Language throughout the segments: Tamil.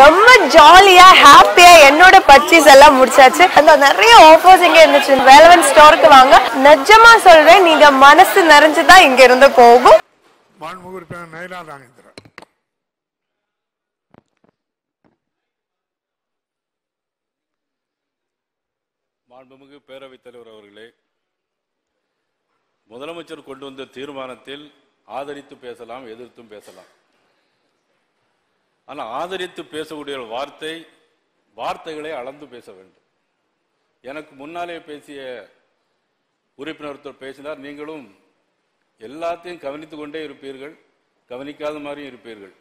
ரொம்ப ஜாலியா ஹாப்பியா என்னோட பர்ச்சேஸ் எல்லாம் முடிச்சாச்சு. அந்த நிறைய ஆஃபர்ஸ் இங்க இருந்துச்சு. வேலவன் ஸ்டோருக்கு வாங்க, நிஜமா சொல்றேன், நீங்க மனசு நிறைஞ்சுதான் இங்க இருந்து போகும். மாண்புமிகு பேரவைத் தலைவர் அவர்களே, முதலமைச்சர் கொண்டு வந்த தீர்மானத்தில் ஆதரித்து பேசலாம், எதிர்த்தும் பேசலாம். ஆனால் ஆதரித்து பேசக்கூடிய வார்த்தைகளை அளந்து பேச வேண்டும். எனக்கு முன்னாலே பேசிய உறுப்பினர் பேசினார், நீங்களும் எல்லாத்தையும் கவனித்துக் கொண்டே இருப்பீர்கள், கவனிக்காத மாதிரியும் இருப்பீர்கள்.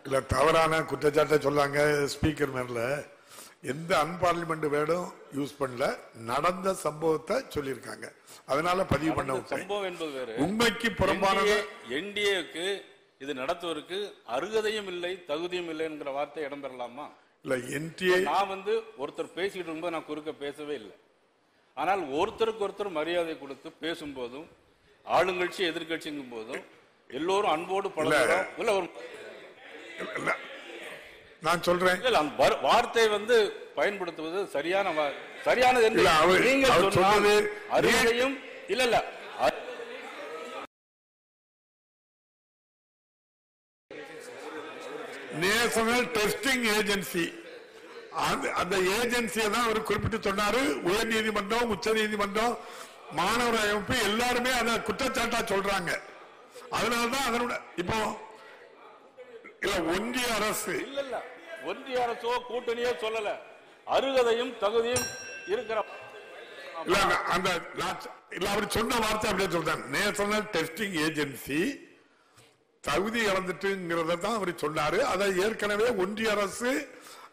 இல்ல, தவறான குற்றச்சாட்டை சொல்லாங்க. ஸ்பீக்கர் மேல எந்த அன்பார்லிமெண்ட் வேர்டும் யூஸ் பண்ணல, நடந்த சம்பவத்தை சொல்லியிருக்காங்க. அதனால பதிவு பண்ண சம்பவம் என்பது வேறு. உண்மைக்கு புறம்பானது. என்டிஏக்கு இது நடத்துவதற்கு அருகதையும் இல்லை, தகுதியும் இல்லை என்கிற வார்த்தை இடம்பெறலாமா? இல்ல, என்டிஏ நான் ஒருத்தர் பேசிட்டு இருக்கும்போது நான் குறுக்க பேசவே இல்லை. ஆனால் ஒருத்தருக்கு ஒருத்தர் மரியாதை கொடுத்து பேசும்போதும், ஆளுங்கட்சி எதிர்கட்சிங்கும் போதும் எல்லோரும் அன்போடு பழகுறோம். நான் சொல்றேன், வார்த்தை பயன்படுத்துவது சரியானது என்று நீங்கள் சொன்னது அருகதையும் இல்ல. நேஷனல் டெஸ்டிங் ஏஜென்சி, அந்த ஏஜென்சியை தான் அவர் குறிப்பிட்டு சொன்னாரு. உயர் நீதிமன்றம், உச்ச நீதிமன்றம், மாணவர் அமைப்பு எல்லாருமே அதை குற்றச்சாட்டா சொல்றாங்க. அதனாலதான் அதனோட இப்போ ஒன்றிய அரசு இல்ல, ஒன்றிய அரசோ கூட்டணியோ சொல்லல, அருகதையும் தகுதியும் இருக்கிற அவர் சொன்ன வார்த்தை அப்படியே சொல்றாங்க. நேஷனல் டெஸ்டிங் ஏஜென்சி தகுதி இழந்துட்டுங்கிறத தான் அவர் சொன்னாரு. அதை ஏற்கனவே ஒன்றிய அரசு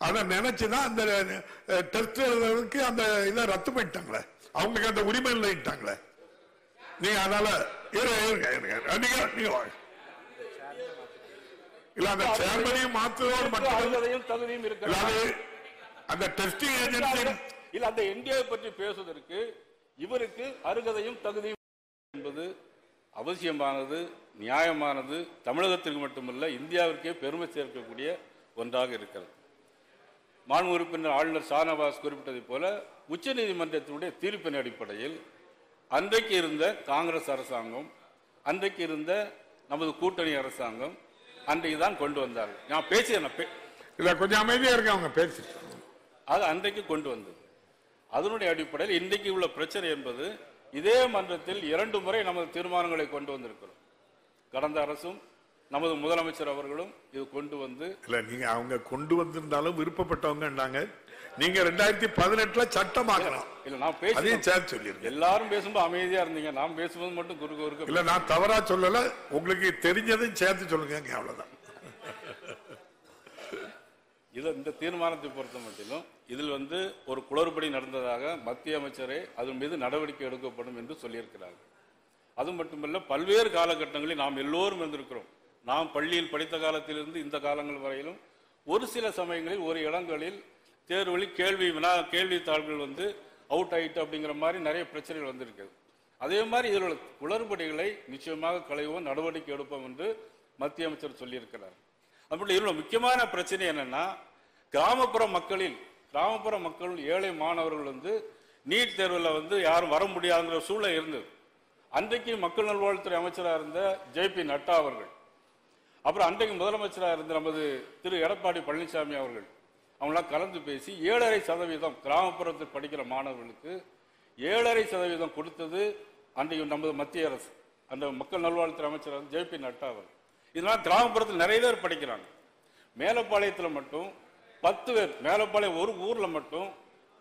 அதை நினைச்சுதான் அந்த டெஸ்ட் எழுதுறதுக்கு அந்த இதை ரத்து பண்ணிட்டாங்களே, அவங்களுக்கு அந்த உரிமை இல்லைட்டாங்களே. நீங்க அதனால இல்ல, அந்த சேர்மனையும் மாற்றுவதோடு மட்டும் அந்த டெஸ்டிங் ஏஜென்சி இல்ல, அந்த என்டிஏ பற்றி பேசுவதற்கு இவருக்கு அருகதையும் தகுதியும் என்பது அவசியமானது, நியாயமானது, தமிழகத்திற்கு மட்டுமல்ல இந்தியாவிற்கே பெருமை சேர்க்கக்கூடிய ஒன்றாக இருக்கிறது. மாண்பு உறுப்பினர் ஆளுநர் ஷானவாஸ் குறிப்பிட்டதை போல உச்ச நீதிமன்றத்தினுடைய தீர்ப்பின் அடிப்படையில் அன்றைக்கு இருந்த காங்கிரஸ் அரசாங்கம், அன்றைக்கு இருந்த நமது கூட்டணி அரசாங்கம் அன்றைக்கு தான் கொண்டு வந்தார்கள். நான் பேசிய கொஞ்சம் அமைதியா இருக்க, அவங்க பேசி அது அன்றைக்கு கொண்டு வந்தது. அதனுடைய அடிப்படையில் இன்றைக்கு உள்ள பிரச்சனை என்பது, இதே மன்றத்தில் 2 முறை நமது தீர்மானங்களை கொண்டு வந்திருக்கிறோம். கடந்த அரசும் நமது முதலமைச்சர் அவர்களும் இது கொண்டு வந்து இல்ல, நீங்க அவங்க கொண்டு வந்திருந்தாலும் விருப்பப்பட்டவங்க. நீங்க 2018 சட்டமாக்கணும். இல்ல, நான் பேசி எல்லாரும் பேசும்போது அமைதியா இருந்தீங்க, நான் பேசும்போது மட்டும் குறுக்க இல்ல, நான் தவறா சொல்லல, உங்களுக்கு தெரிஞ்சதும் சேர்த்து சொல்லுங்க, அவ்வளவுதான். இந்த தீர்மானத்தை பொறுத்த மட்டிலும் இதில் ஒரு குளறுபடி நடந்ததாக மத்திய அமைச்சரே அதன் மீது நடவடிக்கை எடுக்கப்படும் என்று சொல்லியிருக்கிறார்கள். அது மட்டுமல்ல, பல்வேறு காலகட்டங்களில் நாம் எல்லோரும் இருந்திருக்கிறோம். நாம் பள்ளியில் படித்த காலத்திலிருந்து இந்த காலங்கள் வரையிலும் ஒரு சில சமயங்களில் ஒரு இடங்களில் தேர்வுகளில் கேள்வித்தாள்கள் அவுட் ஆயிட்டு அப்படிங்கிற மாதிரி நிறைய பிரச்சனைகள் வந்திருக்கிறது. அதே மாதிரி இதில் உள்ள குளறுபடிகளை நிச்சயமாக களைவோம், நடவடிக்கை எடுப்போம் என்று மத்திய அமைச்சர் சொல்லியிருக்கிறார். அப்படி இதில் முக்கியமான பிரச்சனை என்னன்னா, கிராமப்புற மக்கள் ஏழை மாணவர்கள் நீட் தேர்வில் யாரும் வர முடியாதுங்கிற சூழல் இருந்தது. அன்றைக்கு மக்கள் நல்வாழ்வுத்துறை அமைச்சராக இருந்த ஜே.பி. நட்டா அவர்கள், அப்புறம் அன்றைக்கு முதலமைச்சராக இருந்த நமது திரு எடப்பாடி பழனிசாமி அவர்கள், அவங்களாம் கலந்து பேசி 7.5% கிராமப்புறத்தில் படிக்கிற மாணவர்களுக்கு 7.5% கொடுத்தது அன்றைக்கு நமது மத்திய அரசு, அந்த மக்கள் நல்வாழ்வுத்துறை அமைச்சர் ஜே.பி. நட்டா அவர்கள். இதனால் கிராமப்புறத்தில் நிறைய பேர் படிக்கிறாங்க. மேலப்பாளையத்தில் மட்டும் 10 பேர், மேலப்பாளையம் ஒரு ஊர்ல மட்டும்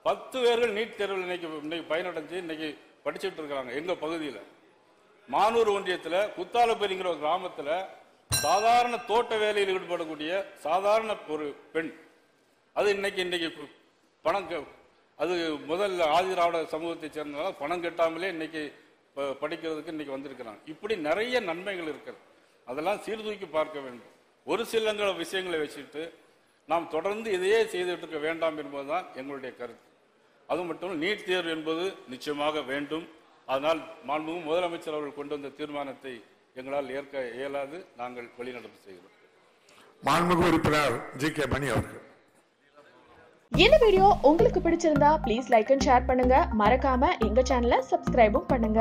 10 பேர்கள் நீட் தேர்வில் இன்னைக்கு பயனடைஞ்சு இன்னைக்கு படிச்சுட்டு இருக்காங்க. எங்க பகுதியில் மானூர் ஒன்றியத்தில் குத்தாலப்பேரிங்கிற ஒரு கிராமத்தில் சாதாரண தோட்ட வேலையில் ஈடுபடக்கூடிய சாதாரண ஒரு பெண், அது இன்னைக்கு பணம், அது முதல் ஆதிதிராவிட சமூகத்தை சேர்ந்ததால பணம் கட்டாமலே இன்னைக்கு படிக்கிறதுக்கு இன்னைக்கு வந்திருக்கிறாங்க. இப்படி நிறைய நன்மைகள் இருக்கிறது. அதெல்லாம் சீர்தூக்கி பார்க்க வேண்டும். ஒரு சில விஷயங்களை வச்சுட்டு நாம் தொடர்ந்து இதையே செய்துட்டு இருக்க வேண்டாம் என்பதுதான் எங்களுடைய கருத்து. அது மட்டும் நீட் தேர்வு என்பது நிச்சயமாக வேண்டும். அதனால் மாண்புமிகு முதலமைச்சர் அவர்கள் கொண்டு வந்த தீர்மானத்தை எங்களால் ஏற்க இயலாது, நாங்கள் வெளிநடப்பு செய்கிறோம். மாண்புமிகு உறுப்பினர் ஜி.கே. மணி அவர்கள். இந்த வீடியோ உங்களுக்கு பிடிச்சிருந்தா ப்ளீஸ் லைக் அண்ட் ஷேர் பண்ணுங்க. மறக்காம எங்க சேனலை சப்ஸ்கிரைபும் பண்ணுங்க.